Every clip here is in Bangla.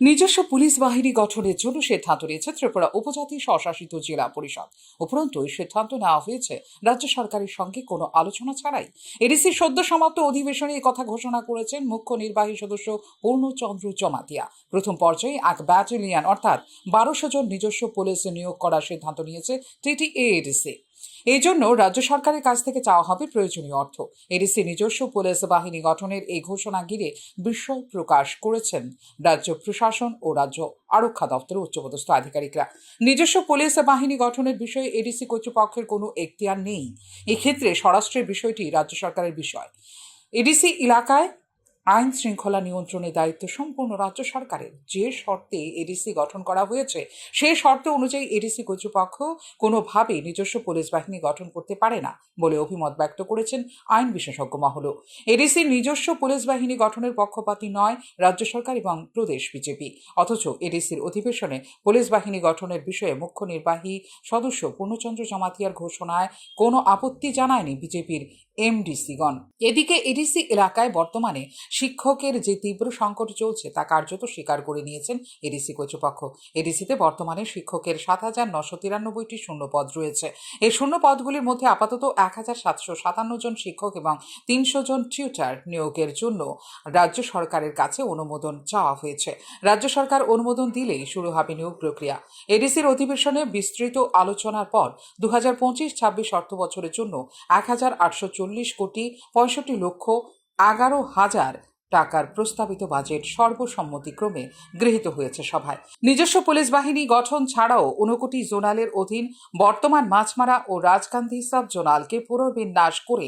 নিজস্ব পুলিশ বাহিনী গঠনের জন্য সিদ্ধান্ত নিয়েছে ত্রিপুরা উপজাতি স্বশাসিত জেলা পরিষদ। উপরন্তু এই সিদ্ধান্ত নেওয়া হয়েছে রাজ্য সরকারের সঙ্গে কোনো আলোচনা ছাড়াই। এডিসির সদ্য সমাপ্ত অধিবেশনে কথা ঘোষণা করেছেন মুখ্য নির্বাহী সদস্য পূর্ণচন্দ্র জমাতিয়া। প্রথম পর্যায়ে 1 ব্যাটালিয়ন অর্থাৎ 1200 জন নিজস্ব পুলিশ নিয়োগ করার সিদ্ধান্ত নিয়েছে টিটিএডিসি। এই জন্য রাজ্য সরকারের কাছ থেকে চাওয়া হবে প্রয়োজনীয় অর্থ। এডিসি নিজস্ব পুলিশ বাহিনী গঠনের এই ঘোষণা ঘিরে বিস্ময় প্রকাশ করেছেন রাজ্য প্রশাসন ও রাজ্য আরক্ষা দপ্তরের উচ্চপদস্থ আধিকারিকরা। নিজস্ব পুলিশ বাহিনী গঠনের বিষয়ে এডিসি কর্তৃপক্ষের কোনো এখতিয়ার নেই। এক্ষেত্রে স্বরাষ্ট্রের বিষয়টি রাজ্য সরকারের বিষয়। এডিসি এলাকায় আইন শৃঙ্খলা নিয়ন্ত্রণের দায়িত্ব সম্পূর্ণ রাজ্য সরকারের। যে শর্তে এডিসি গঠন করা হয়েছে সেই শর্ত অনুযায়ী এডিসি কর্তৃপক্ষ কোনোভাবেই নিজস্ব পুলিশ বাহিনী গঠন করতে পারে না বলে অভিমত ব্যক্ত করেছেন আইন বিশেষজ্ঞ মহল। এডিসির নিজস্ব পুলিশ বাহিনী গঠনের পক্ষপাতী নয় রাজ্য সরকার এবং প্রদেশ বিজেপি। অথচ এডিসির অধিবেশনে পুলিশ বাহিনী গঠনের বিষয়ে মুখ্য নির্বাহী সদস্য পূর্ণচন্দ্র জমাতিয়ার ঘোষণায় কোনো আপত্তি জানায়নি বিজেপির এমডিসিগণ। এদিকে এডিসি এলাকায় বর্তমানে শিক্ষকের যে তীব্র সংকট চলছে তা কার্যত স্বীকার করে নিয়েছেন এডিসি কর্তৃপক্ষ। এডিসিতে বর্তমানে শিক্ষকের 7,993টি শূন্য পদ রয়েছে। এই শূন্য পদগুলির মধ্যে আপাতত 1,757 জন শিক্ষক এবং 300 জন টিউটার নিয়োগের জন্য রাজ্য সরকারের কাছে অনুমোদন চাওয়া হয়েছে। রাজ্য সরকার অনুমোদন দিলেই শুরু হবে নিয়োগ প্রক্রিয়া। এডিসির অধিবেশনে বিস্তৃত আলোচনার পর 2025-26 অর্থ বছরের জন্য 1,840 কোটি 65 লক্ষ 11,000 টাকার প্রস্তাবিত বাজেট সর্বসম্মতিক্রমে গৃহীত হয়েছে সভায়। নিজস্ব পুলিশ বাহিনী গঠন ছাড়াও 59 জোনালের অধীন বর্তমান মাছমারা ও রাজকান্দি সাব জোনালকে পুনর্বিন্যাস করে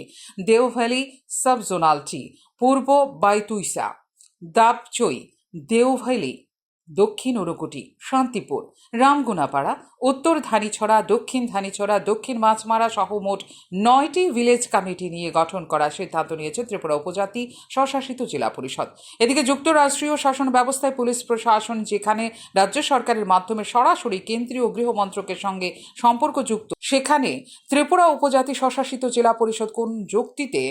দেওভ্যালি সাব জোনালটি পূর্ব বাইতুইসা, দাবচই, দেওভ্যালি, দক্ষিণ ঊনকোটি, শান্তিপুর, রামগুনাপাড়া, উত্তর ধানিছড়া, দক্ষিণ ধানিছড়া, দক্ষিণ মাছমারা সহ মোট 9টি ভিলেজ কমিটি নিয়ে গঠন করার সিদ্ধান্ত নিয়েছে ত্রিপুরা উপজাতি স্বশাসিত জেলা পরিষদ। এদিকে যুক্তরাষ্ট্রীয় শাসন ব্যবস্থায় পুলিশ প্রশাসন যেখানে রাজ্য সরকারের মাধ্যমে সরাসরি কেন্দ্রীয় গৃহ মন্ত্রকের সঙ্গে সম্পর্কযুক্ত, সেখানে ত্রিপুরা উপজাতি স্বশাসিত জেলা পরিষদ কোন যুক্তিতে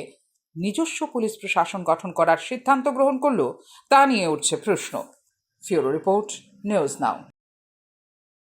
নিজস্ব পুলিশ প্রশাসন গঠন করার সিদ্ধান্ত গ্রহণ করল তা নিয়ে উঠছে প্রশ্ন। Bureau Report, News Now.